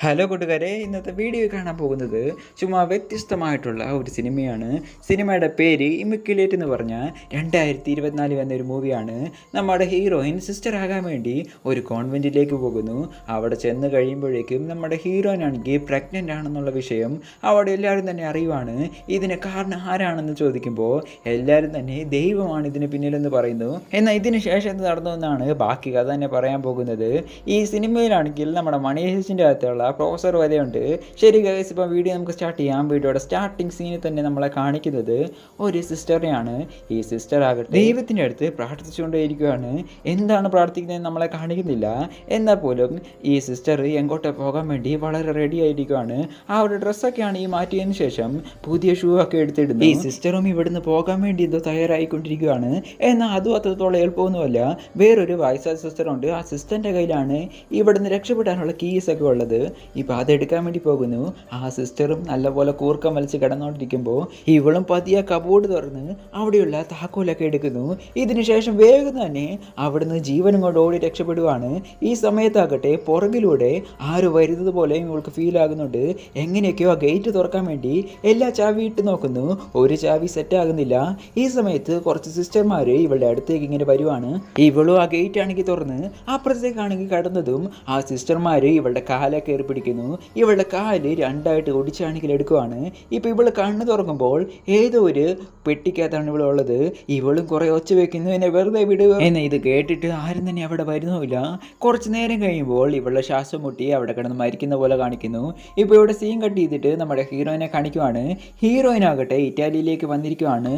Hello കൂട്ടുകാരെ, ഇന്നത്തെ video കാണാൻ പോകുന്നത് ചുമ്മാ വ്യത്യസ്തമായിട്ടുള്ള ഒരു സിനിമയാണ്. സിനിമയുടെ പേര് ഇമിക്കുലേറ്റ് എന്ന് പറഞ്ഞാൽ 2024 വന്ന ഒരു മൂവിയാണ്. നമ്മുടെ ഹീറോയിൻ സിസ്റ്റർ ആകാൻ വേണ്ടി ഒരു കോൺവെൻറ്റിലേക്ക് പോകുന്നു. അവിടെ ചെന്ന് കഴിയുമ്പോഴേക്കും നമ്മുടെ ഹീറോയിൻ ആണെങ്കിൽ പ്രഗ്നൻ്റ് ആണെന്നുള്ള വിഷയം അവിടെ എല്ലാവരും തന്നെ അറിയുവാണ്. ഇതിന് കാരണം ആരാണെന്ന് ചോദിക്കുമ്പോൾ എല്ലാവരും തന്നെ ദൈവമാണ് ഇതിന് പിന്നിലെന്ന് പറയുന്നു. എന്നാൽ ഇതിന് ശേഷം എന്ത് നടന്നു എന്നാണ് ബാക്കി കഥ തന്നെ പറയാൻ പോകുന്നത്. ഈ സിനിമയിലാണെങ്കിൽ നമ്മുടെ മണിയേഷിൻ്റെ അകത്തുള്ള പ്രൊഫസർ വരെയുണ്ട്. ശരി ഗൈസ്, ഇപ്പം വീഡിയോ നമുക്ക് സ്റ്റാർട്ട് ചെയ്യാം. വീഡിയോയുടെ സ്റ്റാർട്ടിങ് സീനിൽ തന്നെ നമ്മളെ കാണിക്കുന്നത് ഒരു സിസ്റ്ററിനെയാണ്. ഈ സിസ്റ്റർ ആകട്ടെ ദൈവത്തിൻ്റെ അടുത്ത് പ്രാർത്ഥിച്ചുകൊണ്ടേയിരിക്കുകയാണ്. എന്താണ് പ്രാർത്ഥിക്കുന്നത് നമ്മളെ കാണിക്കുന്നില്ല. എന്നാൽ പോലും ഈ സിസ്റ്റർ എങ്ങോട്ട് പോകാൻ വേണ്ടി വളരെ റെഡി ആയിരിക്കുകയാണ്. ആ ഒരു ഡ്രസ്സൊക്കെയാണ് ഈ മാറ്റിയതിന് ശേഷം പുതിയ ഷൂ ഒക്കെ എടുത്തിടുന്നു. ഈ സിസ്റ്ററും ഇവിടുന്ന് പോകാൻ വേണ്ടി എന്തോ തയ്യാറായിക്കൊണ്ടിരിക്കുകയാണ്. എന്നാൽ അതും അത്രത്തോളം എളുപ്പമൊന്നുമല്ല. വേറൊരു വയസ്സായ സിസ്റ്ററുണ്ട്. ആ സിസ്റ്ററിൻ്റെ കയ്യിലാണ് ഇവിടുന്ന് രക്ഷപ്പെടാനുള്ള കീസൊക്കെ ഉള്ളത്. ഇപ്പോൾ അതെടുക്കാൻ വേണ്ടി പോകുന്നു. ആ സിസ്റ്ററും നല്ലപോലെ കൂർക്കം വലിച്ച് കിടന്നുകൊണ്ടിരിക്കുമ്പോൾ ഇവളും പതിയെ കബോർഡ് തുറന്ന് അവിടെയുള്ള താക്കോലൊക്കെ എടുക്കുന്നു. ഇതിനുശേഷം വേഗം തന്നെ അവിടുന്ന് ജീവനും കൊണ്ട് ഓടി രക്ഷപ്പെടുവാണ്. ഈ സമയത്താകട്ടെ പുറകിലൂടെ ആര് വരുന്നത് പോലെയും ഇവൾക്ക് ഫീൽ ആകുന്നുണ്ട്. എങ്ങനെയൊക്കെയോ ആ ഗേറ്റ് തുറക്കാൻ വേണ്ടി എല്ലാ ചാവി ഇട്ട് നോക്കുന്നു. ഒരു ചാവി സെറ്റ് ആകുന്നില്ല. ഈ സമയത്ത് കുറച്ച് സിസ്റ്റർമാർ ഇവളുടെ അടുത്തേക്ക് ഇങ്ങനെ വരുവാണ്. ഇവളും ആ ഗേറ്റ് ആണെങ്കിൽ തുറന്ന് അപ്പുറത്തേക്കാണെങ്കിൽ കടന്നതും ആ സിസ്റ്റർമാർ ഇവളുടെ കാലൊക്കെ കയറി പിടിക്കുന്നു. ഇവളുടെ കാല് രണ്ടായിട്ട് ഒടിച്ചാണെങ്കിൽ എടുക്കുവാണ്. ഇപ്പം ഇവൾ കണ്ണ് തുറക്കുമ്പോൾ ഏതോ ഒരു പെട്ടിക്കകത്താണ് ഇവളുള്ളത്. ഇവളും കുറേ ഒച്ച വെക്കുന്നു, എന്നെ വെറുതെ വിടുക എന്നെ. ഇത് കേട്ടിട്ട് ആരും തന്നെ അവിടെ വരുന്നുമില്ല. കുറച്ച് നേരം കഴിയുമ്പോൾ ഇവളുടെ ശ്വാസം മുട്ടി അവിടെ കിടന്ന് മരിക്കുന്ന പോലെ കാണിക്കുന്നു. ഇപ്പോൾ ഇവിടെ സീൻ കട്ട് ചെയ്തിട്ട് നമ്മുടെ ഹീറോയിനെ കാണിക്കുവാണ്. ഹീറോയിനാകട്ടെ ഇറ്റാലിയിലേക്ക് വന്നിരിക്കുവാണ്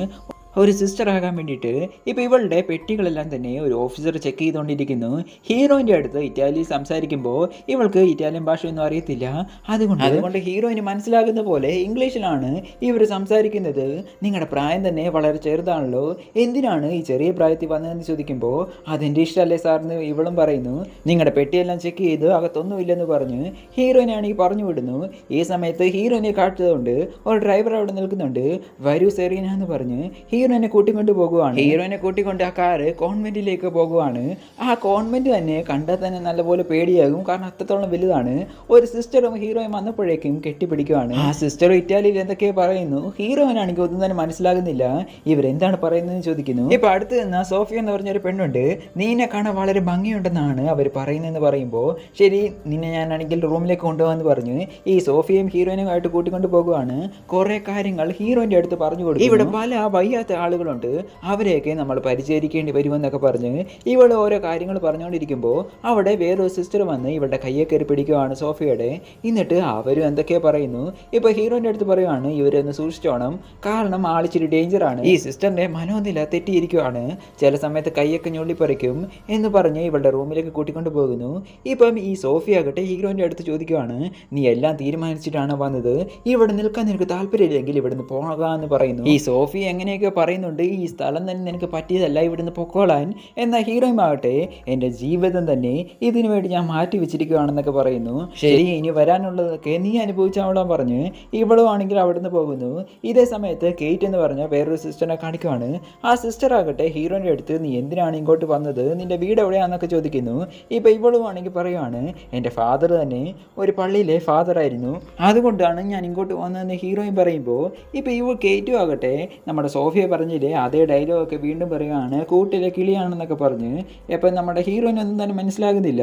ഒരു സിസ്റ്റർ ആകാൻ വേണ്ടിയിട്ട്. ഇപ്പോൾ ഇവളുടെ പെട്ടികളെല്ലാം തന്നെ ഒരു ഓഫീസർ ചെക്ക് ചെയ്തുകൊണ്ടിരിക്കുന്നു. ഹീറോയിൻ്റെ അടുത്ത് ഇറ്റാലി സംസാരിക്കുമ്പോൾ ഇവൾക്ക് ഇറ്റാലിയൻ ഭാഷയൊന്നും അറിയത്തില്ല. അതുകൊണ്ട് ഹീറോയിന് മനസ്സിലാകുന്ന പോലെ ഇംഗ്ലീഷിലാണ് ഇവർ സംസാരിക്കുന്നത്. നിങ്ങളുടെ പ്രായം തന്നെ വളരെ ചെറുതാണല്ലോ, എന്തിനാണ് ഈ ചെറിയ പ്രായത്തിൽ വന്നതെന്ന് ചോദിക്കുമ്പോൾ അതെൻ്റെ ഇഷ്ടമല്ലേ സാറിന് ഇവളും പറയുന്നു. നിങ്ങളുടെ പെട്ടിയെല്ലാം ചെക്ക് ചെയ്ത് അകത്തൊന്നുമില്ലെന്ന് പറഞ്ഞ് ഹീറോയിനാണെങ്കിൽ പറഞ്ഞു വിടുന്നു. ഈ സമയത്ത് ഹീറോയിനെ കാട്ടുന്നതുകൊണ്ട് ഒരു ഡ്രൈവർ അവിടെ നിൽക്കുന്നുണ്ട്. വരൂ സെറീന എന്ന് പറഞ്ഞ് ഹീറോയിനെ കൂട്ടിക്കൊണ്ട് പോകുവാണ്. ഹീറോയിനെ കൂട്ടിക്കൊണ്ട് ആ കാറ് കോൺവെന്റിലേക്ക് പോകുവാണ്. ആ കോൺവെന്റ് തന്നെ കണ്ടാൽ തന്നെ നല്ലപോലെ പേടിയാകും, കാരണം അത്രത്തോളം വലുതാണ്. ഒരു സിസ്റ്ററും ഹീറോയും വന്നപ്പോഴേക്കും കെട്ടിപ്പിടിക്കുവാണ്. ആ സിസ്റ്ററും ഇറ്റാലിയിൽ എന്തൊക്കെ പറയുന്നു. ഹീറോയിനാണെങ്കിൽ ഒന്നും തന്നെ മനസ്സിലാകുന്നില്ല. ഇവരെന്താണ് പറയുന്നതെന്ന് ചോദിക്കുന്നു. ഇപ്പൊ അടുത്ത് നിന്ന് സോഫിയ എന്ന് പറഞ്ഞൊരു പെണ്ണുണ്ട്. നീനെ കാണാൻ വളരെ ഭംഗിയുണ്ടെന്നാണ് അവർ പറയുന്നതെന്ന് പറയുമ്പോൾ ശരി, നിന്നെ ഞാനാണെങ്കിൽ റൂമിലേക്ക് കൊണ്ടുപോകാന്ന് പറഞ്ഞ് ഈ സോഫിയയും ഹീറോയിനുമായിട്ട് കൂട്ടിക്കൊണ്ട് പോകുവാണ്. കുറെ കാര്യങ്ങൾ ഹീറോയിന്റെ അടുത്ത് പറഞ്ഞു കൊടുക്കും. ഇവിടെ പല വയ്യാത്ത ആളുകളുണ്ട്, അവരെയൊക്കെ നമ്മൾ പരിചരിക്കേണ്ടി വരുമെന്നൊക്കെ പറഞ്ഞ് ഇവൾ ഓരോ കാര്യങ്ങൾ പറഞ്ഞുകൊണ്ടിരിക്കുമ്പോൾ അവിടെ വേറൊരു സിസ്റ്റർ വന്ന് ഇവളുടെ കയ്യെ കയറി പിടിക്കുവാണ് സോഫിയയുടെ. എന്നിട്ട് അവരും എന്തൊക്കെയോ പറയുന്നു. ഇപ്പോൾ ഹീറോയിൻ്റെ അടുത്ത് പറയുവാണ് ഇവരൊന്ന് സൂക്ഷിച്ചോണം, കാരണം ആളിച്ചിരി ഡേഞ്ചറാണ്. ഈ സിസ്റ്ററിൻ്റെ മനോനില തെറ്റിയിരിക്കുവാണ്, ചില സമയത്ത് കൈയൊക്കെ ഞൊള്ളിപ്പറിക്കും എന്ന് പറഞ്ഞ് ഇവളുടെ റൂമിലേക്ക് കൂട്ടിക്കൊണ്ട് പോകുന്നു. ഇപ്പം ഈ സോഫിയ ആകട്ടെ ഹീറോയിൻ്റെ അടുത്ത് ചോദിക്കുവാണ്, നീ എല്ലാം തീരുമാനിച്ചിട്ടാണ് വന്നത്, ഇവിടെ നിൽക്കാൻ നിനക്ക് താല്പര്യമില്ലെങ്കിൽ ഇവിടുന്ന് പോകാമെന്ന് പറയുന്നു. ഈ സോഫി എങ്ങനെയൊക്കെ പറയുന്നുണ്ട്, ഈ സ്ഥലം തന്നെ നിനക്ക് പറ്റിയതല്ല, ഇവിടുന്ന് പൊക്കോളാൻ. എന്നാൽ ഹീറോയും ആകട്ടെ എൻ്റെ ജീവിതം തന്നെ ഇതിനു വേണ്ടി ഞാൻ മാറ്റി വെച്ചിരിക്കുകയാണെന്നൊക്കെ പറയുന്നു. ശരി, ഇനി വരാനുള്ളതൊക്കെ നീ അനുഭവിച്ചവളാൻ പറഞ്ഞ് ഇവളും ആണെങ്കിൽ അവിടുന്ന് പോകുന്നു. ഇതേ സമയത്ത് കേറ്റ് എന്ന് പറഞ്ഞ വേറൊരു സിസ്റ്ററിനെ കാണിക്കുവാണ്. ആ സിസ്റ്റർ ആകട്ടെ ഹീറോയിൻ്റെ അടുത്ത് നീ എന്തിനാണ് ഇങ്ങോട്ട് വന്നത്, നിന്റെ വീട് എവിടെയാണെന്നൊക്കെ ചോദിക്കുന്നു. ഇപ്പം ഇവളും ആണെങ്കിൽ പറയുവാണ് എൻ്റെ ഫാദർ തന്നെ ഒരു പള്ളിയിലെ ഫാദറായിരുന്നു, അതുകൊണ്ടാണ് ഞാൻ ഇങ്ങോട്ട് വന്നതെന്ന് ഹീറോയിൻ പറയുമ്പോൾ ഇപ്പം ഇവൾ കേറ്റും ആകട്ടെ നമ്മുടെ സോഫിയ പറഞ്ഞില്ലേ അതേ ഡയലോഗൊക്കെ വീണ്ടും പറയുകയാണ്, കൂട്ടിലെ കിളിയാണെന്നൊക്കെ പറഞ്ഞ്. അപ്പം നമ്മുടെ ഹീറോയിനൊന്നും തന്നെ മനസ്സിലാകുന്നില്ല.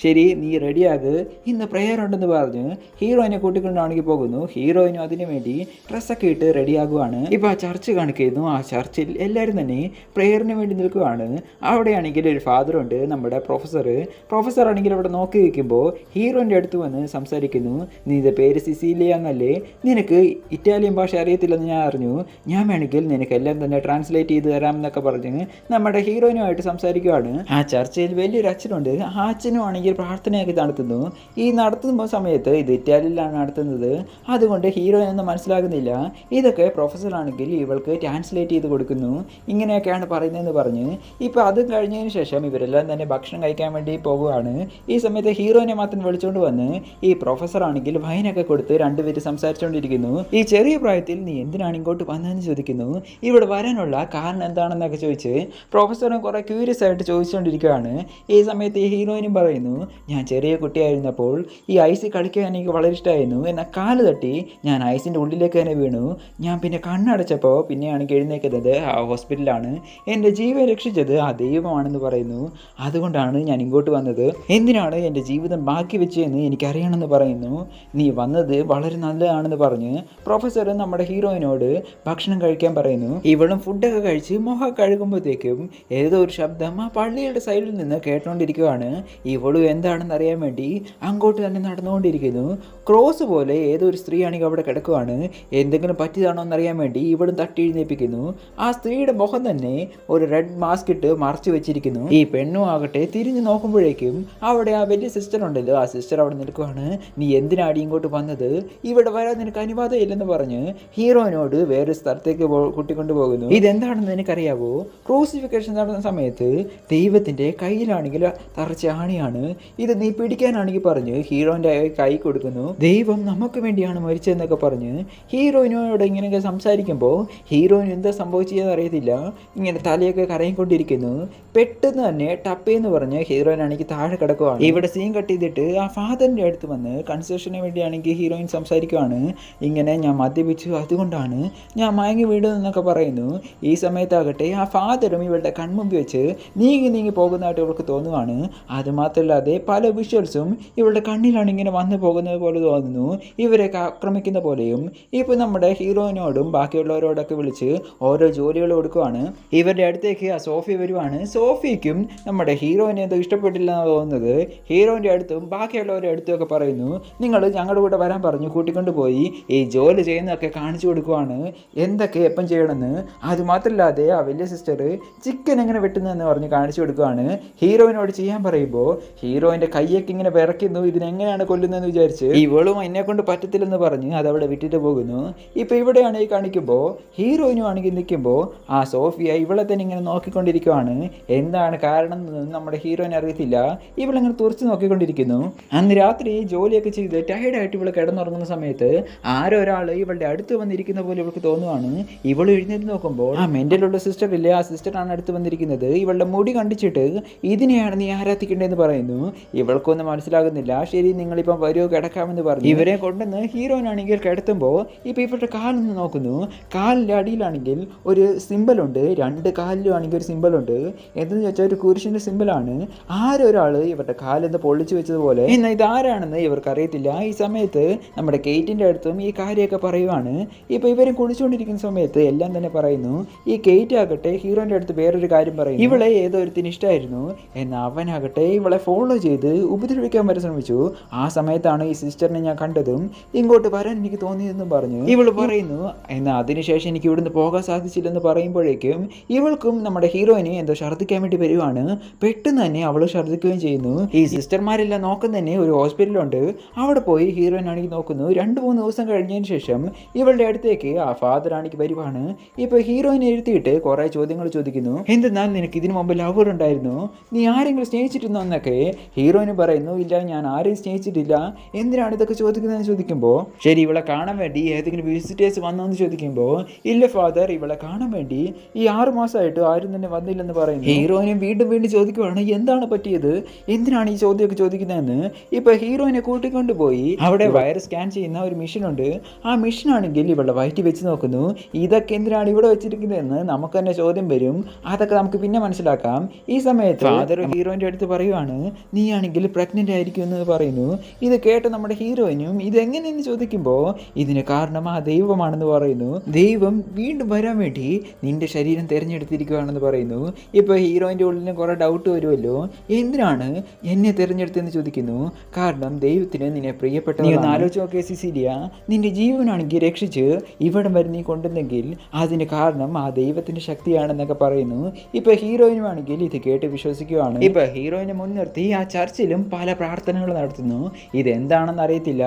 ശരി, നീ റെഡിയാക്, ഇന്ന് പ്രെയർ ഉണ്ടെന്ന് പറഞ്ഞ് ഹീറോയിനെ കൂട്ടിക്കൊണ്ടാണെങ്കിൽ പോകുന്നു. ഹീറോയിനും അതിനു വേണ്ടി ഡ്രസ്സൊക്കെ ഇട്ട് റെഡിയാകുവാണ്. ഇപ്പോൾ ആ ചർച്ച് കാണിക്കുന്നു. ആ ചർച്ചിൽ എല്ലാവരും തന്നെ പ്രെയറിന് വേണ്ടി നിൽക്കുകയാണ്. അവിടെയാണെങ്കിൽ ഒരു ഫാദറുണ്ട്, നമ്മുടെ പ്രൊഫസർ ആണെങ്കിൽ അവിടെ നോക്കി വയ്ക്കുമ്പോൾ ഹീറോയിൻ്റെ അടുത്ത് വന്ന് സംസാരിക്കുന്നു. നിന്റെ പേര് സിസീലിയ എന്നല്ലേ, നിനക്ക് ഇറ്റാലിയൻ ഭാഷ അറിയത്തില്ലെന്ന് ഞാൻ അറിഞ്ഞു, ഞാൻ വേണമെങ്കിൽ നിനക്ക് എല്ലാം തന്നെ ട്രാൻസ്ലേറ്റ് ചെയ്ത് തരാമെന്നൊക്കെ പറഞ്ഞ് നമ്മുടെ ഹീറോയിനുമായിട്ട് സംസാരിക്കുകയാണ്. ആ ചർച്ചയിൽ വലിയൊരു അച്ഛനുണ്ട്. ആ അച്ഛനും ആണെങ്കിൽ പ്രാർത്ഥനയൊക്കെ നടത്തുന്നു. ഈ നടത്തുന്ന സമയത്ത് ഇത് ഇറ്റാലിയിലാണ് നടത്തുന്നത്, അതുകൊണ്ട് ഹീറോയിനൊന്നും മനസ്സിലാകുന്നില്ല. ഇതൊക്കെ പ്രൊഫസറാണെങ്കിൽ ഇവൾക്ക് ട്രാൻസ്ലേറ്റ് ചെയ്ത് കൊടുക്കുന്നു. ഇങ്ങനെയൊക്കെയാണ് പറയുന്നതെന്ന് പറഞ്ഞ് ഇപ്പോൾ അതും കഴിഞ്ഞതിന് ശേഷം ഇവരെല്ലാം തന്നെ ഭക്ഷണം കഴിക്കാൻ വേണ്ടി പോകുകയാണ്. ഈ സമയത്ത് ഹീറോയിനെ മാത്രം വിളിച്ചുകൊണ്ട് വന്ന് ഈ പ്രൊഫസറാണെങ്കിൽ വൈനൊക്കെ കൊടുത്ത് രണ്ടുപേര് സംസാരിച്ചുകൊണ്ടിരിക്കുന്നു. ഈ ചെറിയ പ്രായത്തിൽ നീ എന്തിനാണ് ഇങ്ങോട്ട് വന്നതെന്ന് ചോദിക്കുന്നു. ഇവിടെ വരാനുള്ള കാരണം എന്താണെന്നൊക്കെ ചോദിച്ച് പ്രൊഫസറും കുറേ ക്യൂരിയസ് ആയിട്ട് ചോദിച്ചുകൊണ്ടിരിക്കുകയാണ്. ഈ സമയത്ത് ഈ ഹീറോയിനും പറയുന്നു, ഞാൻ ചെറിയ കുട്ടിയായിരുന്നപ്പോൾ ഈ ഐസിൽ കളിക്കാൻ എനിക്ക് വളരെ ഇഷ്ടമായിരുന്നു. എന്നാൽ കാല് തട്ടി ഞാൻ ഐസിൻ്റെ ഉള്ളിലേക്ക് തന്നെ വീണു. ഞാൻ പിന്നെ കണ്ണടച്ചപ്പോൾ പിന്നെയാണ് എഴുന്നേക്കുന്നത് ആ ഹോസ്പിറ്റലാണ്. എൻ്റെ ജീവൻ രക്ഷിച്ചത് ആ ദൈവമാണെന്ന് പറയുന്നു. അതുകൊണ്ടാണ് ഞാൻ ഇങ്ങോട്ട് വന്നത്. എന്തിനാണ് എൻ്റെ ജീവിതം ബാക്കി വെച്ചതെന്ന് എനിക്കറിയണമെന്ന് പറയുന്നു. നീ വന്നത് വളരെ നല്ലതാണെന്ന് പറഞ്ഞ് പ്രൊഫസർ നമ്മുടെ ഹീറോയിനോട് ഭക്ഷണം കഴിക്കാൻ പറയുന്നു. ഇവളും ഫുഡൊക്കെ കഴിച്ച് മുഖം കഴുകുമ്പോഴത്തേക്കും ഏതോ ഒരു ശബ്ദം ആ പള്ളിയുടെ സൈഡിൽ നിന്ന് കേട്ടുകൊണ്ടിരിക്കുകയാണ്. ഇവളും എന്താണെന്ന് അറിയാൻ വേണ്ടി അങ്ങോട്ട് തന്നെ നടന്നുകൊണ്ടിരിക്കുന്നു. ക്രോസ് പോലെ ഏതോ ഒരു സ്ത്രീ ആണെങ്കിൽ അവിടെ കിടക്കുവാണ്. എന്തെങ്കിലും പറ്റിയതാണോ എന്നറിയാൻ വേണ്ടി ഇവളും തട്ടി എഴുന്നേൽപ്പിക്കുന്നു. ആ സ്ത്രീയുടെ മുഖം തന്നെ ഒരു റെഡ് മാസ്ക് ഇട്ട് മറച്ചു വെച്ചിരിക്കുന്നു. ഈ പെണ്ണും ആകട്ടെ തിരിഞ്ഞു നോക്കുമ്പോഴേക്കും അവിടെ ആ വലിയ സിസ്റ്റർ ഉണ്ടല്ലോ, ആ സിസ്റ്റർ അവിടെ നിൽക്കുവാണ്. നീ എന്തിനാടി ഇങ്ങോട്ട് വന്നത്? ഇവിടെ വരാൻ നിനക്ക് അനുവാദം ഇല്ലെന്ന് പറഞ്ഞ് ഹീറോയിനോട് വേറെ സ്ഥലത്തേക്ക് കൂട്ടിക്കൊണ്ടു പോകുന്നു. ഇതെന്താണെന്ന് നിനക്കറിയാവോ? ക്രൂസിഫിക്കേഷൻ നടന്ന സമയത്ത് ദൈവത്തിൻ്റെ കയ്യിലാണെങ്കിൽ തറച്ച ആണിയാണ്. ഇത് നീ പിടിക്കാനാണെങ്കിൽ പറഞ്ഞ് ഹീറോയിൻ്റെ കൈ കൊടുക്കുന്നു. ദൈവം നമുക്ക് വേണ്ടിയാണ് മരിച്ചതെന്നൊക്കെ പറഞ്ഞ് ഹീറോയിനോട് ഇങ്ങനെയൊക്കെ സംസാരിക്കുമ്പോൾ ഹീറോയിൻ എന്താ സംഭവിച്ചതെന്ന് അറിയത്തില്ല. ഇങ്ങനെ തലയൊക്കെ കറങ്ങിക്കൊണ്ടിരിക്കുന്നു. പെട്ടെന്ന് തന്നെ ടപ്പേന്ന് പറഞ്ഞ് ഹീറോയിൻ ആണെങ്കിൽ താഴെ കിടക്കുവാണ്. ഇവിടെ സീൻ കട്ട് ചെയ്തിട്ട് ആ ഫാദറിൻ്റെ അടുത്ത് വന്ന് കൺസെഷന് വേണ്ടിയാണെങ്കിൽ ഹീറോയിൻ സംസാരിക്കുവാണ്. ഇങ്ങനെ ഞാൻ മദ്യപിച്ചു, അതുകൊണ്ടാണ് ഞാൻ മയങ്ങി വീടുന്നൊക്കെ പറയുന്നു. ഈ സമയത്താകട്ടെ ആ ഫാദറും ഇവളുടെ കൺമുമ്പിൽ വെച്ച് നീങ്ങി പോകുന്നതായിട്ട് ഇവൾക്ക് തോന്നുവാണ്. അതുമാത്രമല്ലാതെ പല വിഷ്വൽസും ഇവളുടെ കണ്ണിലാണ് ഇങ്ങനെ വന്നു പോകുന്നത് പോലെ തോന്നുന്നു. ഇവരെയൊക്കെ ആക്രമിക്കുന്ന പോലെയും. ഇപ്പോൾ നമ്മുടെ ഹീറോയിനോടും ബാക്കിയുള്ളവരോടൊക്കെ വിളിച്ച് ഓരോ ജോലികൾ കൊടുക്കുവാണ്. ഇവരുടെ അടുത്തേക്ക് ആ സോഫി വരുവാണ്. സോഫിക്കും നമ്മുടെ ഹീറോയിനെ എന്തോ ഇഷ്ടപ്പെട്ടില്ല എന്നാണ് തോന്നുന്നത്. ഹീറോയിൻ്റെ അടുത്തും ബാക്കിയുള്ളവരുടെ അടുത്തും ഒക്കെ പറയുന്നു, നിങ്ങൾ ഞങ്ങളുടെ കൂടെ വരാൻ പറഞ്ഞു കൂട്ടിക്കൊണ്ട് പോയി ഈ ജോലി ചെയ്യുന്നതൊക്കെ കാണിച്ചു കൊടുക്കുവാണ്, എന്തൊക്കെ എപ്പം ചെയ്യണമെന്ന്. അതുമാത്രമല്ലാതെ ആ വലിയ സിസ്റ്റർ ചിക്കൻ എങ്ങനെ വെട്ടുന്നതെന്ന് പറഞ്ഞ് കാണിച്ചു കൊടുക്കുവാണ്. ഹീറോയിനോട് ചെയ്യാൻ പറയുമ്പോൾ ഹീറോയിൻ്റെ കൈയൊക്കെ ഇങ്ങനെ വിറയ്ക്കുന്നു. ഇതിനെങ്ങനെയാണ് കൊല്ലുന്നതെന്ന് വിചാരിച്ച് ഇവളും എന്നെ കൊണ്ട് പറ്റത്തില്ലെന്ന് പറഞ്ഞ് അതവിടെ വിട്ടിട്ട് പോകുന്നു. ഇപ്പോൾ ഇവിടെയാണ് ഈ കാണിക്കുമ്പോൾ ഹീറോയിനും ആണെങ്കിൽ നിൽക്കുമ്പോൾ ആ സോഫിയ ഇവളെ തന്നെ ഇങ്ങനെ നോക്കിക്കൊണ്ടിരിക്കുവാണ്. എന്താണ് കാരണം എന്നൊന്നും നമ്മുടെ ഹീറോയിനെ അറിയത്തില്ല. ഇവളിങ്ങനെ തുറച്ച് നോക്കിക്കൊണ്ടിരിക്കുന്നു. അന്ന് രാത്രി ജോലിയൊക്കെ ചെയ്ത് ടയർഡായിട്ട് ഇവൾ കിടന്നുറങ്ങുന്ന സമയത്ത് ആരോ ഒരാൾ ഇവളുടെ അടുത്ത് വന്നിരിക്കുന്ന പോലെ ഇവൾക്ക് തോന്നുവാണ്. ഇവൾ എഴുന്നേറ്റ് നോക്കുമ്പോൾ ആ മെൻ്റലുള്ള സിസ്റ്റർ ഇല്ലേ, ആ സിസ്റ്ററാണ് അടുത്ത് വന്നിരിക്കുന്നത്. ഇവളുടെ മുടി കണ്ടിച്ചിട്ട് ഇതിനെയാണ് നീ ആരാധിക്കേണ്ടതെന്ന് പറയുന്നു. ഇവൾക്കൊന്നും മനസ്സിലാകുന്നില്ല. ശരി, നിങ്ങളിപ്പം വരുമോ, കിടക്കാമെന്ന് പറഞ്ഞു ഇവരെ കൊണ്ടുവന്ന് ഹീറോയിനാണെങ്കിൽ കിടത്തുമ്പോൾ ഇപ്പോൾ ഇവരുടെ കാലൊന്ന് നോക്കുന്നു. കാലിൻ്റെ അടിയിലാണെങ്കിൽ ഒരു സിമ്പലുണ്ട്, രണ്ട് കാലിലും ആണെങ്കിൽ ഒരു സിമ്പലുണ്ട്. എന്തെന്ന് വെച്ചാൽ ഒരു കുരിശിൻ്റെ സിമ്പലാണ്. ആരൊരാൾ ഇവരുടെ കാലെന്ന് പൊള്ളിച്ചു വെച്ചതുപോലെ. എന്നാൽ ഇതാരാണെന്ന് ഇവർക്ക് അറിയത്തില്ല. ഈ സമയത്ത് നമ്മുടെ കെയ്റ്റിൻ്റെ അടുത്തും ഈ കാര്യമൊക്കെ പറയുവാണ്. ഇപ്പോൾ ഇവരും കുളിച്ചുകൊണ്ടിരിക്കുന്ന സമയത്ത് എല്ലാം തന്നെ പറയുന്നു. ഈ കെയ്റ്റ് ആകട്ടെ ഹീറോയിൻ്റെ അടുത്ത് വേറൊരു കാര്യം പറയും. ഇവളെ ഏതോ ഒരുത്തിന് ഇഷ്ടമായിരുന്നു, എന്നാൽ അവനാകട്ടെ ഇവളെ ഫോളോ ചെയ്ത് ഉപദ്രവിക്കാൻ വരെ ശ്രമിച്ചു. ആ സമയത്താണ് ഈ സിസ്റ്ററിനെ ഞാൻ കണ്ടതും ഇങ്ങോട്ട് വരാൻ എനിക്ക് തോന്നിയതെന്നും പറഞ്ഞു ഇവൾ പറയുന്നു. എന്നാൽ അതിനുശേഷം എനിക്ക് ഇവിടുന്ന് പോകാൻ സാധിച്ചില്ലെന്ന് പറയുമ്പോഴേക്കും ഇവൾക്കും നമ്മുടെ ഹീറോയിന് എന്തോ ഛർദ്ദിക്കാൻ വേണ്ടി വരുവാണ്. പെട്ടെന്ന് തന്നെ അവൾ ഛർദ്ദിക്കുകയും ചെയ്യുന്നു. ഈ സിസ്റ്റർമാരെല്ലാം നോക്കുന്ന തന്നെ ഒരു ഹോസ്പിറ്റലുണ്ട്. അവിടെ പോയി ഹീറോയിൻ ആണെങ്കിൽ നോക്കുന്നു. 2-3 ദിവസം കഴിഞ്ഞതിന് ശേഷം ഇവളുടെ അടുത്തേക്ക് ആ ഫാദർ ആണെങ്കിൽ വരുവാണ്. ഇപ്പോൾ ഹീറോയിനെ എഴുത്തിയിട്ട് കുറേ ചോദ്യങ്ങൾ ചോദിക്കുന്നു. എന്തെന്നാൽ നിനക്ക് ഇതിനു മുമ്പ് ലവർ ഉണ്ടായിരുന്നു, നീ ആരെങ്കിലും സ്നേഹിച്ചിരുന്നോ എന്നൊക്കെ ഹീറോയിന് പറയുന്നു. ഇല്ല, ഞാൻ ആരെയും സ്നേഹിച്ചിട്ടില്ല, എന്തിനാണ് ഇതൊക്കെ ചോദിക്കുന്നതെന്ന് ചോദിക്കുമ്പോൾ ശരി, ഇവളെ കാണാൻ വേണ്ടി ഏതെങ്കിലും വിസിറ്റേഴ്സ് വന്നോ എന്ന് ചോദിക്കുമ്പോൾ ഇല്ല ഫാദർ, ഇവളെ കാണാൻ വേണ്ടി ഈ 6 മാസമായിട്ട് ആരും തന്നെ വന്നില്ലെന്ന് പറയുന്നു. ഹീറോയിനും വീണ്ടും ചോദിക്കുവാണ് എന്താണ് പറ്റിയത്, എന്തിനാണ് ഈ ചോദ്യമൊക്കെ ചോദിക്കുന്നതെന്ന്. ഇപ്പോൾ ഹീറോയിനെ കൂട്ടിക്കൊണ്ടുപോയി അവിടെ വയർ സ്കാൻ ചെയ്യുന്ന ഒരു മെഷീനുണ്ട്. ആ മെഷീനാണെങ്കിൽ ഇവളുടെ വയറ്റിൽ വെച്ച് നോക്കുന്നു. ഇതൊക്കെ എന്തിനാണ് ഇവിടെ വെച്ചിരിക്കുന്നതെന്ന് നമുക്ക് തന്നെ ചോദ്യം വരും. അതൊക്കെ നമുക്ക് പിന്നെ മനസ്സിലാക്കാം. ഈ സമയത്ത് ഫാദർ ഹീറോയിൻ്റെ അടുത്ത് പറയുവാണ്, നീ ആണെങ്കിൽ പ്രഗ്നൻ്റ് ആയിരിക്കും എന്ന് പറയുന്നു. ഇത് കേട്ട് നമ്മുടെ ഹീറോയിനും ഇതെങ്ങനെയെന്ന് ചോദിക്കുമ്പോൾ ഇതിന് കാരണം ആ ദൈവമാണെന്ന് പറയുന്നു. ദൈവം വീണ്ടും വരാൻ വേണ്ടി നിന്റെ ശരീരം തിരഞ്ഞെടുത്തിരിക്കുകയാണെന്ന് പറയുന്നു. ഇപ്പോൾ ഹീറോയിൻ്റെ ഉള്ളിൽ കുറേ ഡൗട്ട് വരുമല്ലോ, എന്തിനാണ് എന്നെ തിരഞ്ഞെടുത്തെന്ന് ചോദിക്കുന്നു. കാരണം ദൈവത്തിന് നിന്നെ പ്രിയപ്പെട്ട. നീ ഒന്ന് ആലോചിച്ച് നോക്കിയ സിസിലിയ, നിന്റെ ജീവനാണെങ്കിൽ രക്ഷിച്ച് ഇവിടം വരെ നീ കൊണ്ടുവന്നെങ്കിൽ അതിന് കാരണം ആ ദൈവത്തിൻ്റെ ശക്തിയാണെന്നൊക്കെ പറയുന്നു. ഇപ്പോൾ ഹീറോയിനുമാണെങ്കിൽ ഇത് കേട്ട് വിശ്വസിക്കുകയാണ്. ഇപ്പോൾ ഹീറോയിനെ മുൻനിർത്തി ആ ചർച്ചിലും പല പ്രാർത്ഥനകൾ നടത്തുന്നു. ഇതെന്താണെന്ന് അറിയത്തില്ല.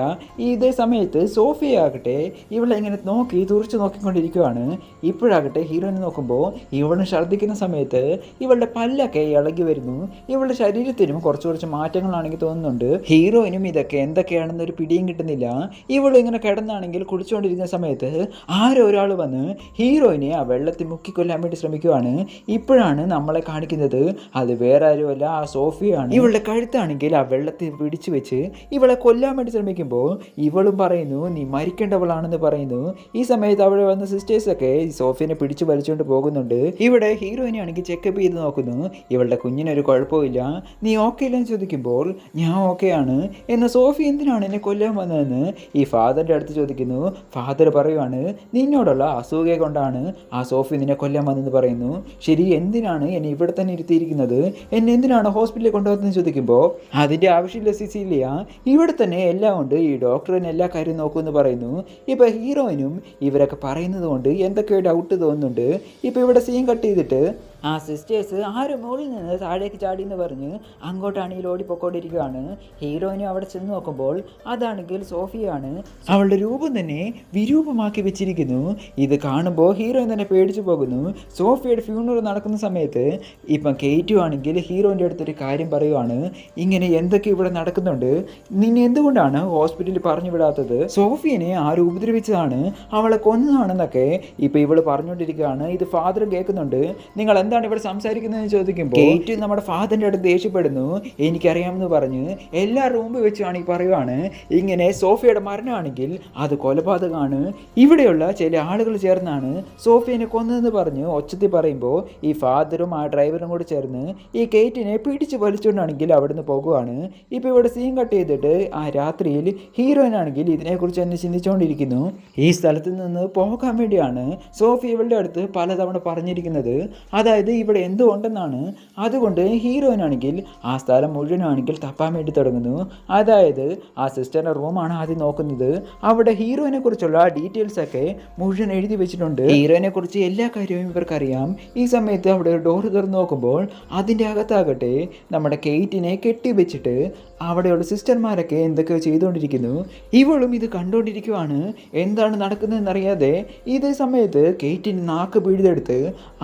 ഇതേ സമയത്ത് സോഫിയ ആകട്ടെ ഇവളെ ഇങ്ങനെ നോക്കി തുറച്ചു നോക്കിക്കൊണ്ടിരിക്കുകയാണ്. ഇപ്പോഴാകട്ടെ ഹീറോയിനെ നോക്കുമ്പോൾ ഇവള് ഛർദ്ദിക്കുന്ന സമയത്ത് ഇവളുടെ പല്ലൊക്കെ ഇളകി വരുന്നു. ഇവളുടെ ശരീരത്തിനും കുറച്ച് മാറ്റങ്ങളാണെങ്കിൽ തോന്നുന്നുണ്ട്. ഹീറോയിനും ഇതൊക്കെ എന്തൊക്കെയാണെന്നൊരു പിടിയും കിട്ടുന്നില്ല. ഇവളിങ്ങനെ കിടന്നാണെങ്കിൽ കുളിച്ചുകൊണ്ടിരിക്കുന്ന സമയത്ത് ആരോ ഒരാൾ വന്ന് ഹീറോയിനെ ആ വെള്ളത്തിൽ മുക്കിക്കൊല്ലാൻ വേണ്ടി ശ്രമിക്കുവാണ്. ഇപ്പോഴാണ് നമ്മളെ കാണിക്കുന്നത് അത് വേറെ ആരുമല്ല, ആ സോഫിയാണ്. ഇവളുടെ കഴുത്താണെങ്കിൽ ആ വെള്ളത്തിൽ പിടിച്ചു വെച്ച് ഇവളെ കൊല്ലാൻ വേണ്ടി ശ്രമിക്കുമ്പോൾ ഇവളും പറയുന്നു നീ മരിക്കേണ്ടവളാണെന്ന് പറയുന്നു. ഈ സമയത്ത് അവിടെ വന്ന സിസ്റ്റേഴ്സൊക്കെ ഈ സോഫിയെ പിടിച്ചു വലിച്ചുകൊണ്ട് പോകുന്നുണ്ട്. ഇവിടെ ഹീറോയിനെ ആണെങ്കിൽ ചെക്കപ്പ് ചെയ്ത് നോക്കുന്നു. ഇവളുടെ കുഞ്ഞിനൊരു കുഴപ്പമില്ല, നീ ഓക്കെ ഇല്ലെന്ന് ചോദിക്കുമ്പോൾ ഞാൻ ഓക്കെയാണ്. എന്നാൽ സോഫി എന്തിനാണ് എന്നെ കൊല്ലാൻ വന്നതെന്ന് ഈ ഫാദറിൻ്റെ അടുത്ത് ചോദിക്കുന്നു. ഫാദർ പറയുവാണ് നിന്നോടുള്ള അസൂയ കൊണ്ടാണ് ആ സോഫി നിന്നെ കൊല്ലാൻ വന്നെന്ന് പറയുന്നു. ശരി, എന്തിനാണ് എന്നെ ഇവിടെ തന്നെ ഇരുത്തിയിരിക്കുന്നത്, എന്നെ എന്തിനാണ് ഹോസ്പിറ്റലിൽ കൊണ്ടുപോകുന്നതെന്ന് ചോദിക്കുമ്പോൾ അതിൻ്റെ ആവശ്യമില്ല സിസിലിയ, ഇവിടെ തന്നെ എല്ലാം ഉണ്ട്, ഈ ഡോക്ടറിന് എല്ലാ കാര്യവും നോക്കുമെന്ന് പറയുന്നു. ഇപ്പോൾ ഹീറോയിനും ഇവരൊക്കെ പറയുന്നത് കൊണ്ട് എന്തൊക്കെയോ ഡൗട്ട് തോന്നുന്നുണ്ട്. ഇപ്പോൾ ഇവിടെ സീൻ കട്ട് ചെയ്തിട്ട് ആ സിസ്റ്റേഴ്സ് ആരും മുകളിൽ നിന്ന് താഴേക്ക് ചാടി എന്ന് പറഞ്ഞ് അങ്ങോട്ടാണെങ്കിൽ ഓടിപ്പൊക്കോണ്ടിരിക്കുകയാണ്. ഹീറോയിനും അവിടെ ചെന്ന് നോക്കുമ്പോൾ അതാണെങ്കിൽ സോഫിയാണ്. അവളുടെ രൂപം തന്നെ വിരൂപമാക്കി വെച്ചിരിക്കുന്നു. ഇത് കാണുമ്പോൾ ഹീറോയിൻ തന്നെ പേടിച്ചു പോകുന്നു. സോഫിയുടെ ഫ്യൂണറൽ നടക്കുന്ന സമയത്ത് ഇപ്പം കേറ്റു ആണെങ്കിൽ ഹീറോയിൻ്റെ അടുത്തൊരു കാര്യം പറയുവാണ്, ഇങ്ങനെ എന്തൊക്കെ ഇവിടെ നടക്കുന്നുണ്ട്, നിന്നെ എന്തുകൊണ്ടാണ് ഹോസ്പിറ്റലിൽ പറഞ്ഞു വിടാത്തത്, സോഫിയനെ ആരും ഉപദ്രവിച്ചതാണ്, അവളെ കൊന്നതാണെന്നൊക്കെ ഇപ്പം ഇവള് പറഞ്ഞുകൊണ്ടിരിക്കുകയാണ്. ഇത് ഫാദർ കേൾക്കുന്നുണ്ട്. നിങ്ങൾ എന്താണ് ഇവിടെ സംസാരിക്കുന്നതെന്ന് ചോദിക്കുമ്പോൾ കേറ്റ് നമ്മുടെ ഫാദറിൻ്റെ അടുത്ത് ദേഷ്യപ്പെടുന്നു. എനിക്കറിയാമെന്ന് പറഞ്ഞ് എല്ലാ റൂമിൽ വെച്ചാണ് ഈ പറയുവാണ് ഇങ്ങനെ സോഫിയയുടെ മരണമാണെങ്കിൽ അത് കൊലപാതകമാണ്, ഇവിടെയുള്ള ചില ആളുകൾ ചേർന്നാണ് സോഫിയനെ കൊന്നതെന്ന് പറഞ്ഞ് ഒച്ചത്തിൽ പറയുമ്പോൾ ഈ ഫാദറും ആ ഡ്രൈവറും കൂടി ചേർന്ന് ഈ കേറ്റിനെ പിടിച്ച് വലിച്ചുകൊണ്ടാണെങ്കിൽ അവിടുന്ന് പോകുവാണ്. ഇപ്പോൾ ഇവിടെ സീൻ കട്ട് ചെയ്തിട്ട് ആ രാത്രിയിൽ ഹീറോയിനാണെങ്കിൽ ഇതിനെക്കുറിച്ച് തന്നെ ചിന്തിച്ചുകൊണ്ടിരിക്കുന്നു. ഈ സ്ഥലത്ത് നിന്ന് പോകാൻ വേണ്ടിയാണ് സോഫി ഇവളുടെ അടുത്ത് പലതവണ പറഞ്ഞിരിക്കുന്നത്. അതായത് ഇവിടെ എന്തോ ഉണ്ടെന്നാണ്. അതുകൊണ്ട് ഹീറോയിനാണെങ്കിൽ ആ സ്ഥലം മുഴുവനാണെങ്കിൽ തപ്പാൻ വേണ്ടി തുടങ്ങുന്നു. അതായത് ആ സിസ്റ്ററിൻ്റെ റൂമാണ് ആദ്യം നോക്കുന്നത്. അവിടെ ഹീറോയിനെ കുറിച്ചുള്ള ഡീറ്റെയിൽസ് ഒക്കെ മുഴുവൻ എഴുതി വെച്ചിട്ടുണ്ട്. ഹീറോയിനെ കുറിച്ച് എല്ലാ കാര്യവും ഇവർക്കറിയാം. ഈ സമയത്ത് അവിടെ ഒരു ഡോർ തുറന്ന് നോക്കുമ്പോൾ അതിൻ്റെ അകത്താകട്ടെ നമ്മുടെ കേറ്റിനെ കെട്ടിവെച്ചിട്ട് അവിടെയുള്ള സിസ്റ്റർമാരൊക്കെ എന്തൊക്കെയോ ചെയ്തുകൊണ്ടിരിക്കുന്നു. ഇവളും ഇത് കണ്ടുകൊണ്ടിരിക്കുവാണ്. എന്താണ് നടക്കുന്നതെന്നറിയാതെ ഇതേ സമയത്ത് കേറ്റിന് നാക്ക് പിഴുതെടുത്ത്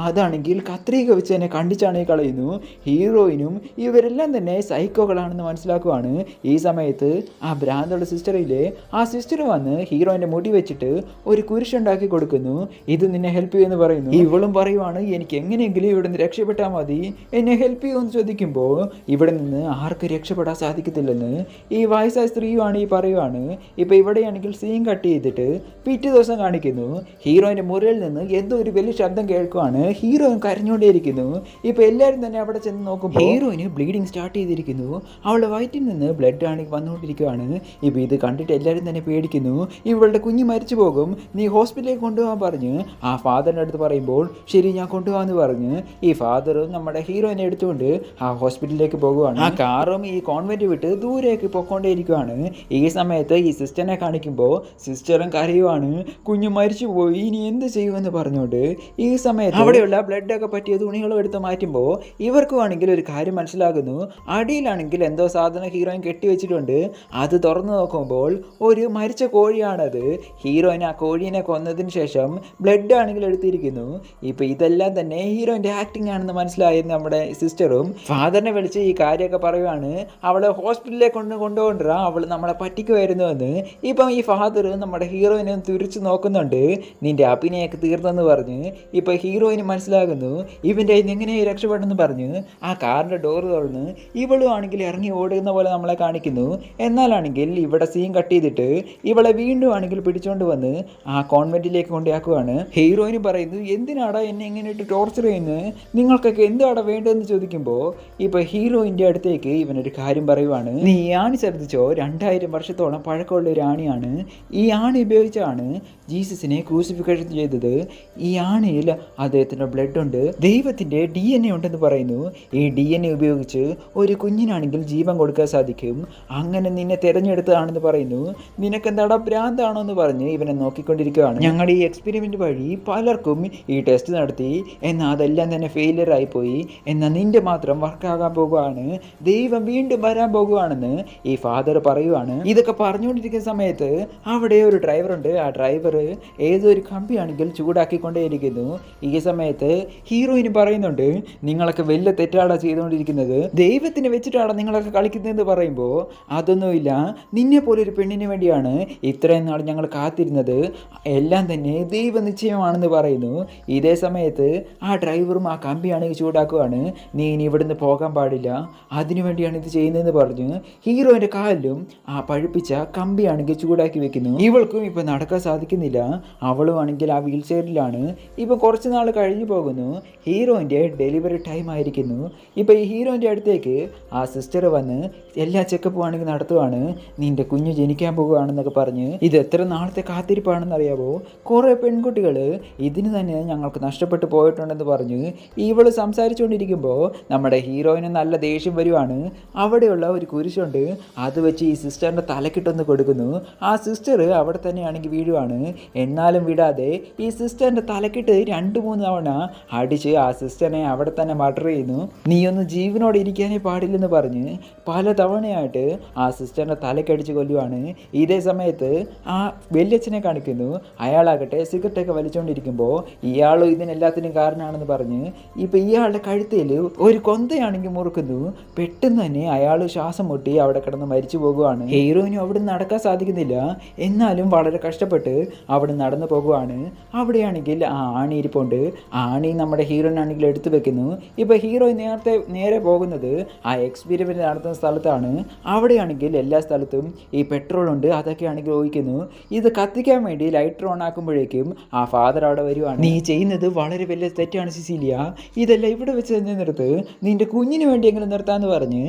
അതാണെങ്കിൽ കത്രിക വെച്ച് തന്നെ കണ്ടിച്ചാണേ കളയുന്നു. ഹീറോയിനും ഇവരെല്ലാം തന്നെ സൈക്കോകളാണെന്ന് മനസ്സിലാക്കുവാണ്. ഈ സമയത്ത് ആ ഭ്രാന്തുള്ള സിസ്റ്ററിലെ ആ സിസ്റ്റർ വന്ന് ഹീറോയിൻ്റെ മുടി വെച്ചിട്ട് ഒരു കുരിശുണ്ടാക്കി കൊടുക്കുന്നു. ഇത് നിന്നെ ഹെൽപ്പ് ചെയ്യുമെന്ന് പറയുന്നു. ഇവളും പറയുവാണ് എനിക്ക് എങ്ങനെയെങ്കിലും ഇവിടെ നിന്ന് രക്ഷപ്പെട്ടാൽ മതി, എന്നെ ഹെൽപ്പ് ചെയ്യുമെന്ന് ചോദിക്കുമ്പോൾ ഇവിടെ നിന്ന് ആർക്ക് രക്ഷപ്പെടാൻ സാധിക്കത്തില്ലെന്ന് ഈ വയസ്സായ സ്ത്രീയുമാണ് ഈ പറയുവാണ്. ഇപ്പോൾ ഇവിടെയാണെങ്കിൽ സീൻ കട്ട് ചെയ്തിട്ട് പിറ്റേ ദിവസം കാണിക്കുന്നു. ഹീറോയിൻ്റെ മുറിയിൽ നിന്ന് എന്തോ ഒരു വലിയ ശബ്ദം കേൾക്കുവാണ്. ഹീറോയിൻ കരഞ്ഞുകൊണ്ടേയിരിക്കുന്നു. ഇപ്പോൾ എല്ലാവരും തന്നെ അവിടെ ചെന്ന് നോക്കുമ്പോൾ ഹീറോയിന് ബ്ലീഡിങ് സ്റ്റാർട്ട് ചെയ്തിരിക്കുന്നു. അവളുടെ വയറ്റിൽ നിന്ന് ബ്ലഡ് ആണെങ്കിൽ വന്നുകൊണ്ടിരിക്കുകയാണ്. ഇപ്പോൾ ഇത് കണ്ടിട്ട് എല്ലാവരും തന്നെ പേടിക്കുന്നു. ഇവളുടെ കുഞ്ഞ് മരിച്ചു പോകും, നീ ഹോസ്പിറ്റലിലേക്ക് കൊണ്ടുപോകാൻ പറഞ്ഞ് ആ ഫാദറിൻ്റെ അടുത്ത് പറയുമ്പോൾ ശരി ഞാൻ കൊണ്ടുപോകാമെന്ന് പറഞ്ഞ് ഈ ഫാദറും നമ്മുടെ ഹീറോയിനെ എടുത്തുകൊണ്ട് ആ ഹോസ്പിറ്റലിലേക്ക് പോകുവാണ്. ആ കാറും ഈ കോൺവെന്റ് വിട്ട് ദൂരേക്ക് പൊക്കോണ്ടേയിരിക്കുകയാണ്. ഈ സമയത്ത് ഈ സിസ്റ്ററിനെ കാണിക്കുമ്പോൾ സിസ്റ്ററും കരയുവാണ്, കുഞ്ഞു മരിച്ചു പോയി ഇനി എന്ത് ചെയ്യുമെന്ന് പറഞ്ഞുകൊണ്ട്. ഈ സമയത്ത് അവിടെയുള്ള ബ്ലഡൊക്കെ പറ്റിയ തുണികളും എടുത്ത് മാറ്റുമ്പോൾ ഇവർക്കും ആണെങ്കിൽ ഒരു കാര്യം മനസ്സിലാകുന്നു. അടിയിലാണെങ്കിൽ എന്തോ സാധനം ഹീറോയിൻ കെട്ടിവെച്ചിട്ടുണ്ട്. അത് തുറന്നു നോക്കുമ്പോൾ ഒരു മരിച്ച കോഴിയാണത്. ഹീറോയിൻ ആ കോഴീനെ കൊന്നതിന് ശേഷം ബ്ലഡ് ആണെങ്കിൽ എടുത്തിരിക്കുന്നു. ഇപ്പോൾ ഇതെല്ലാം തന്നെ ഹീറോയിൻ്റെ ആക്ടിങ് ആണെന്ന് മനസ്സിലായത് നമ്മുടെ സിസ്റ്ററും ഫാദറിനെ വിളിച്ച് ഈ കാര്യമൊക്കെ പറയുവാണ്. അവളെ ഹോസ്പിറ്റലിലേക്ക് കൊണ്ടുപോകണ്ടാ, അവൾ നമ്മളെ പറ്റിക്കുമായിരുന്നുവെന്ന്. ഇപ്പം ഈ ഫാദർ നമ്മുടെ ഹീറോയിനെ തുരിച്ചു നോക്കുന്നുണ്ട്. നിന്റെ അഭിനയൊക്കെ തീർന്നെന്ന് പറഞ്ഞ് ഇപ്പോൾ ഹീറോയിന് മനസ്സിലാകുന്നു ഇവൻ്റെ എങ്ങനെ രക്ഷപ്പെടുമെന്ന് പറഞ്ഞ് ആ കാറിൻ്റെ ഡോർ തുറന്ന് ഇവളും ആണെങ്കിൽ ഇറങ്ങി ഓടുന്ന പോലെ നമ്മളെ കാണിക്കുന്നു. എന്നാലാണെങ്കിൽ ഇവിടെ സീൻ കട്ട് ചെയ്തിട്ട് ഇവളെ വീണ്ടും ആണെങ്കിൽ പിടിച്ചുകൊണ്ട് വന്ന് ആ കോൺവെന്റിലേക്ക് കൊണ്ടാക്കുവാണ്. ഹീറോയിന് പറയുന്നു എന്തിനാടാ എന്നെ ഇങ്ങനെ ഇട്ട് ടോർച്ചർ ചെയ്യുന്നത്, നിങ്ങൾക്കൊക്കെ എന്താണ് വേണ്ടതെന്ന് ചോദിക്കുമ്പോൾ ഇപ്പോൾ ഹീറോയിൻ്റെ അടുത്തേക്ക് ഇവനൊരു കാര്യം പറയുവാണ്. നീ ഈ ആണി ശ്രദ്ധിച്ചോ, 2000 വർഷത്തോളം പഴക്കമുള്ള ഒരു ആണിയാണ്. ഈ ആണി ഉപയോഗിച്ചാണ് ജീസസിനെ ക്രൂസിഫിക്കേഷൻ ചെയ്തത്. ഈ ആണിയിൽ അദ്ദേഹത്തിൻ്റെ ബ്ലഡ് ഉണ്ട്, ദൈവത്തിൻ്റെ DNA ഉണ്ടെന്ന് പറയുന്നു. ഈ DNA ഉപയോഗിച്ച് ഒരു കുഞ്ഞിനാണെങ്കിൽ ജീവൻ കൊടുക്കാൻ സാധിക്കും. അങ്ങനെ നിന്നെ തിരഞ്ഞെടുത്തതാണെന്ന് പറയുന്നു. നിനക്കെന്താടാ ഭ്രാന്താണോ എന്ന് പറഞ്ഞ് ഇവനെ നോക്കിക്കൊണ്ടിരിക്കുകയാണ്. ഞങ്ങളുടെ ഈ എക്സ്പെരിമെൻ്റ് വഴി പലർക്കും ഈ ടെസ്റ്റ് നടത്തി, എന്നാൽ അതെല്ലാം തന്നെ ഫെയിലിയർ ആയിപ്പോയി. എന്നാൽ നിന്റെ മാത്രം വർക്കാകാൻ പോകുകയാണ്, ദൈവം വീണ്ടും വരാൻ പോകുകയാണെന്ന് ഈ ഫാദർ പറയുവാണ്. ഇതൊക്കെ പറഞ്ഞുകൊണ്ടിരിക്കുന്ന സമയത്ത് അവിടെ ഒരു ഡ്രൈവറുണ്ട്. ആ ഡ്രൈവർ ഏതൊരു കമ്പിയാണെങ്കിൽ ചൂടാക്കിക്കൊണ്ടേയിരിക്കുന്നു. ഈ സമയത്ത് ഹീറോയിന് പറയുന്നുണ്ട്, നിങ്ങളൊക്കെ വലിയ തെറ്റാടാ ചെയ്തുകൊണ്ടിരിക്കുന്നത്, ദൈവത്തിനെ വെച്ചിട്ടാണ് നിങ്ങളൊക്കെ കളിക്കുന്നതെന്ന് പറയുമ്പോൾ, അതൊന്നുമില്ല, നിന്നെ പോലെ ഒരു പെണ്ണിന് വേണ്ടിയാണ് ഇത്രയും നാൾ ഞങ്ങൾ കാത്തിരുന്നത്, എല്ലാം തന്നെ ദൈവനിശ്ചയമാണെന്ന് പറയുന്നു. ഇതേ സമയത്ത് ആ ഡ്രൈവറും ആ കമ്പിയാണെങ്കിൽ ചൂടാക്കുവാണ്, നീ ഇനി ഇവിടുന്ന് പോകാൻ പാടില്ല, അതിനുവേണ്ടിയാണ് ഇത് ചെയ്യുന്നതെന്ന് പറഞ്ഞ് ഹീറോയിൻ്റെ കാലിലും ആ പഴുപ്പിച്ച കമ്പിയാണെങ്കിൽ ചൂടാക്കി വെക്കുന്നു. ഇവൾക്കും ഇപ്പം നടക്കാൻ സാധിക്കുന്നില്ല, അവളും ആണെങ്കിൽ ആ വീൽ ചെയറിലാണ്. ഇപ്പം കുറച്ച് നാൾ കഴിഞ്ഞു പോകുന്നു, ഹീറോയിൻ്റെ ഡെലിവറി ടൈം ആയിരിക്കുന്നു. ഇപ്പം ഈ ഹീറോയിൻ്റെ അടുത്തേക്ക് ആ സിസ്റ്റർ വന്ന് എല്ലാ ചെക്കപ്പും ആണെങ്കിൽ നടത്തുവാണ്, നിൻ്റെ കുഞ്ഞ് ജനിക്കാൻ പോകുകയാണെന്നൊക്കെ പറഞ്ഞ്. ഇത് എത്ര നാളത്തെ കാത്തിരിപ്പാണെന്ന് അറിയാമോ, കുറേ പെൺകുട്ടികൾ ഇതിന് തന്നെ ഞങ്ങൾക്ക് നഷ്ടപ്പെട്ടു പോയിട്ടുണ്ടെന്ന് പറഞ്ഞ് ഇവൾ സംസാരിച്ചുകൊണ്ടിരിക്കുമ്പോൾ നമ്മുടെ ഹീറോയിന് നല്ല ദേഷ്യം വരുവാണ്. അവിടെയുള്ള ഒരു കുരിശുണ്ട്, അത് വെച്ച് ഈ സിസ്റ്ററിൻ്റെ തലക്കിട്ടൊന്ന് കൊടുക്കുന്നു. ആ സിസ്റ്റർ അവിടെ തന്നെയാണെങ്കിൽ വീഴുവാണ്. എന്നാലും വിടാതെ ഈ സിസ്റ്ററിൻ്റെ തലക്കിട്ട് 2-3 തവണ അടിച്ച് ആ സിസ്റ്ററിനെ അവിടെ തന്നെ മർഡർ ചെയ്യുന്നു. നീയൊന്ന് ജീവനോടെ ഇരിക്കാനേ പാടില്ലെന്ന് പറഞ്ഞ് പല തവണയായിട്ട് ആ സിസ്റ്ററിൻ്റെ തലക്കടിച്ച് കൊല്ലുവാണ്. ഇതേ സമയത്ത് ആ വല്യച്ഛനെ കാണിക്കുന്നു. അയാളാകട്ടെ സിഗരറ്റൊക്കെ വലിച്ചുകൊണ്ടിരിക്കുമ്പോൾ ഇയാളും ഇതിനെല്ലാത്തിനും കാരണമാണെന്ന് പറഞ്ഞ് ഇപ്പം ഇയാളുടെ കഴുത്തിൽ ഒരു കൊന്തയാണെങ്കിൽ മുറുക്കുന്നു. പെട്ടെന്ന് തന്നെ അയാൾ ശ്വാസം മുട്ടി അവിടെ കിടന്ന് മരിച്ചു പോകുവാണ്. ഹീറോയിനും അവിടെ നടക്കാൻ സാധിക്കുന്നില്ല, എന്നാലും വളരെ കഷ്ടപ്പെട്ട് അവിടെ നടന്നു പോകുവാണ്. അവിടെയാണെങ്കിൽ ആ ആണി ഇരിപ്പുണ്ട്. ആണി നമ്മുടെ ഹീറോയിനാണെങ്കിൽ എടുത്തു വെക്കുന്നു. ഇപ്പം ഹീറോയിൻ നേരെ പോകുന്നത് ആ എക്സ്പെരിമെൻ്റ് നടത്തുന്ന സ്ഥലത്താണ്. അവിടെയാണെങ്കിൽ എല്ലാ സ്ഥലത്തും ഈ പെട്രോൾ ഉണ്ട്, അതൊക്കെ ആണെങ്കിൽ ഒഴിക്കുന്നു. ഇത് കത്തിക്കാൻ വേണ്ടി ലൈറ്റർ ഓൺ ആക്കുമ്പോഴേക്കും ആ ഫാദർ അവിടെ വരുവാണ്. നീ ചെയ്യുന്നത് വളരെ വലിയ തെറ്റാണ് സിസിലിയ, ഇതെല്ലാം ഇവിടെ വെച്ച് തന്നെ നിർത്ത്, നിന്റെ കുഞ്ഞിന് വേണ്ടിയെങ്കിലും നിർത്താമെന്ന് പറഞ്ഞ്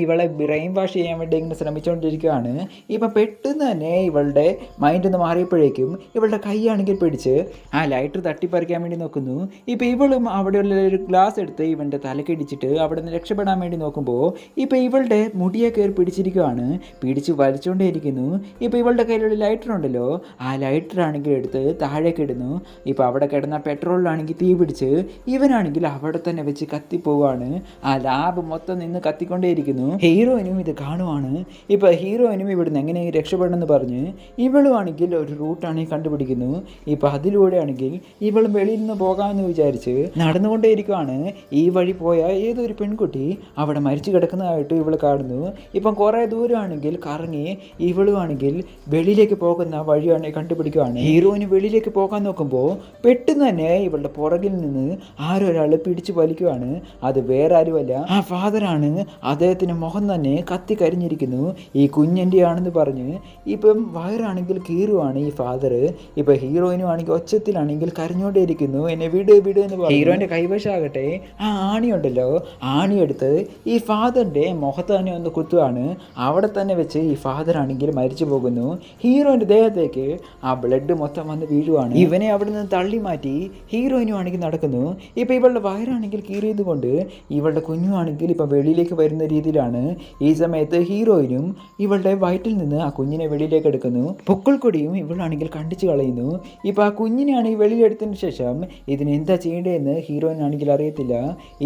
ഇവളെ ബ്രെയിൻ വാഷ് ചെയ്യാൻ വേണ്ടി ഇങ്ങനെ ശ്രമിച്ചുകൊണ്ടിരിക്കുകയാണ്. ഇപ്പം പെട്ടെന്ന് തന്നെ ഇവളുടെ മൈൻഡ് ഒന്ന് മാറിയപ്പോഴേക്കും ഇവളുടെ കൈയാണെങ്കിൽ പിടിച്ച് ആ ലൈറ്റർ തട്ടിപ്പറിക്കാൻ വേണ്ടി നോക്കുന്നു. ഇപ്പം ഇവളും അവിടെയുള്ള ഒരു ഗ്ലാസ് എടുത്ത് ഇവൻ്റെ തലക്കടിച്ചിട്ട് അവിടെ നിന്ന് രക്ഷപ്പെടാൻ വേണ്ടി നോക്കുമ്പോൾ ഇപ്പം ഇവളുടെ മുടിയെ കയറി പിടിച്ചിരിക്കുകയാണ്, പിടിച്ച് വലിച്ചുകൊണ്ടേയിരിക്കുന്നു. ഇപ്പം ഇവളുടെ കയ്യിലുള്ള ലൈറ്റർ ഉണ്ടല്ലോ, ആ ലൈറ്റർ ആണെങ്കിൽ എടുത്ത് താഴേക്ക് ഇടുന്നു. ഇപ്പം അവിടെ കിടന്ന പെട്രോളിലാണെങ്കിൽ തീ പിടിച്ച് ഇവനാണെങ്കിൽ അവിടെ തന്നെ വെച്ച് കത്തിപ്പോവാണ്. ആ ലാബ് മൊത്തം നിന്ന് കത്തിക്കൊണ്ടേയിരിക്കുന്നു. ഹീറോയിനും ഇത് കാണുവാണ്. ഇപ്പം ഹീറോയിനും ഇവിടുന്ന് എങ്ങനെ രക്ഷപ്പെടണമെന്ന് പറഞ്ഞ് ഇവളും ആണെങ്കിൽ ഒരു റൂട്ടാണെങ്കിൽ കണ്ടുപിടിക്കുന്നു. ഇപ്പം അതിലൂടെ ആണെങ്കിൽ ഇവളും വെളിയിൽ നിന്ന് പോകാമെന്ന് വിചാരിച്ച് നടന്നുകൊണ്ടേയിരിക്കുവാണ്. ഈ വഴി പോയ ഏതൊരു പെൺകുട്ടി അവിടെ മരിച്ചു കിടക്കുന്നതായിട്ട് ഇവൾ കാണുന്നു. ഇപ്പം കുറേ ദൂരമാണെങ്കിൽ കറങ്ങി ഇവളും ആണെങ്കിൽ വെളിയിലേക്ക് പോകുന്ന വഴിയാണ് കണ്ടുപിടിക്കുവാണ്. ഹീറോയിന് വെളിയിലേക്ക് പോകാൻ നോക്കുമ്പോൾ പെട്ടെന്ന് തന്നെ ഇവളുടെ പുറകിൽ നിന്ന് ആരൊരാൾ പിടിച്ചു വലിക്കുവാണ്. അത് വേറെ ആരുമല്ല, ആ ഫാദറാണ്. അദ്ദേഹത്തിൻ്റെ മുഖം തന്നെ കത്തി കരിഞ്ഞിരിക്കുന്നു. ഈ കുഞ്ഞിൻ്റെ ആണെന്ന് പറഞ്ഞ് ഇപ്പം വയറാണെങ്കിൽ കീറുവാണ് ഈ ഫാദർ. ഇപ്പം ഹീറോയിനും ആണെങ്കിൽ ഒച്ചത്തിലാണെങ്കിൽ കരഞ്ഞോണ്ടേയിരിക്കുന്നു, എന്നെ വിട് വിട് എന്ന് പറഞ്ഞു. ഹീറോയിൻ്റെ കൈവശാകട്ടെ ആ ആണിയുണ്ടല്ലോ, ആണിയെടുത്ത് ഈ ഫാദറിൻ്റെ മുഖത്ത് തന്നെ ഒന്ന് കുത്തുവാണ്. അവിടെ തന്നെ വെച്ച് ഈ ഫാദർ ആണെങ്കിൽ മരിച്ചു പോകുന്നു. ഹീറോയിൻ്റെ ദേഹത്തേക്ക് ആ ബ്ലഡ് മൊത്തം വന്ന് വീഴുവാണ്. ഇവനെ അവിടെ നിന്ന് തള്ളി മാറ്റി ഹീറോയിനും ആണെങ്കിൽ നടക്കുന്നു. ഇപ്പം ഇവളുടെ വയറാണെങ്കിൽ കീറിയത് കൊണ്ട് ഇവളുടെ കുഞ്ഞുമാണെങ്കിൽ ഇപ്പം വെളിയിലേക്ക് വരുന്ന രീതിയിലാണ്. ഈ സമയത്ത് ഹീറോയിനും ഇവളുടെ വയറ്റിൽ നിന്ന് ആ കുഞ്ഞിനെ വെളിയിലേക്ക് എടുക്കുന്നു. പൊക്കിൾക്കൊടിയും ഇവളാണെങ്കിൽ കണ്ടിച്ച് കളയുന്നു. ഇപ്പം ആ കുഞ്ഞിനെ ആണെങ്കിൽ വെളിയിലെടുത്തതിന് ശേഷം ഇതിനെന്താ ചെയ്യേണ്ടതെന്ന് ഹീറോയിൻ ആണെങ്കിൽ അറിയത്തില്ല.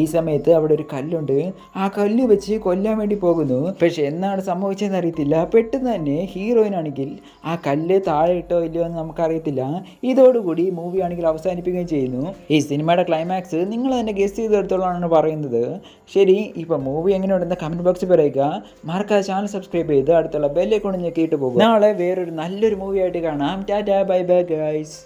ഈ സമയത്ത് അവിടെ ഒരു കല്ലുണ്ട്, ആ കല്ല് വെച്ച് കൊല്ലാൻ വേണ്ടി പോകുന്നു. പക്ഷെ എന്നാണ് സംഭവിച്ചതെന്ന് അറിയത്തില്ല. പെട്ടെന്ന് തന്നെ ഹീറോയിൻ ആണെങ്കിൽ ആ കല്ല് താഴെ ഇട്ടോ ഇല്ലയോ എന്ന് നമുക്കറിയത്തില്ല. ഇതോടുകൂടി മൂവി ആണെങ്കിൽ അവസാനിപ്പിക്കുകയും ചെയ്യുന്നു. ഈ സിനിമയുടെ ക്ലൈമാക്സ് നിങ്ങൾ തന്നെ ഗസ് ചെയ്തെടുത്തോളാണ് പറയുന്നത്. ശരി, ഇപ്പം മൂവി എങ്ങനെയുണ്ടെന്ന് കമൻറ്റ് ബോക്സിൽ പറയുക. മറക്കാതെ ചാനൽ സബ്സ്ക്രൈബ് ചെയ്ത് അടുത്തുള്ള ബെല്ലേക്കൊണ്ട് ഞെക്കിയിട്ട് പോകും. നാളെ വേറൊരു നല്ലൊരു മൂവി ആയിട്ട് കാണാം. Tata, bye bye guys.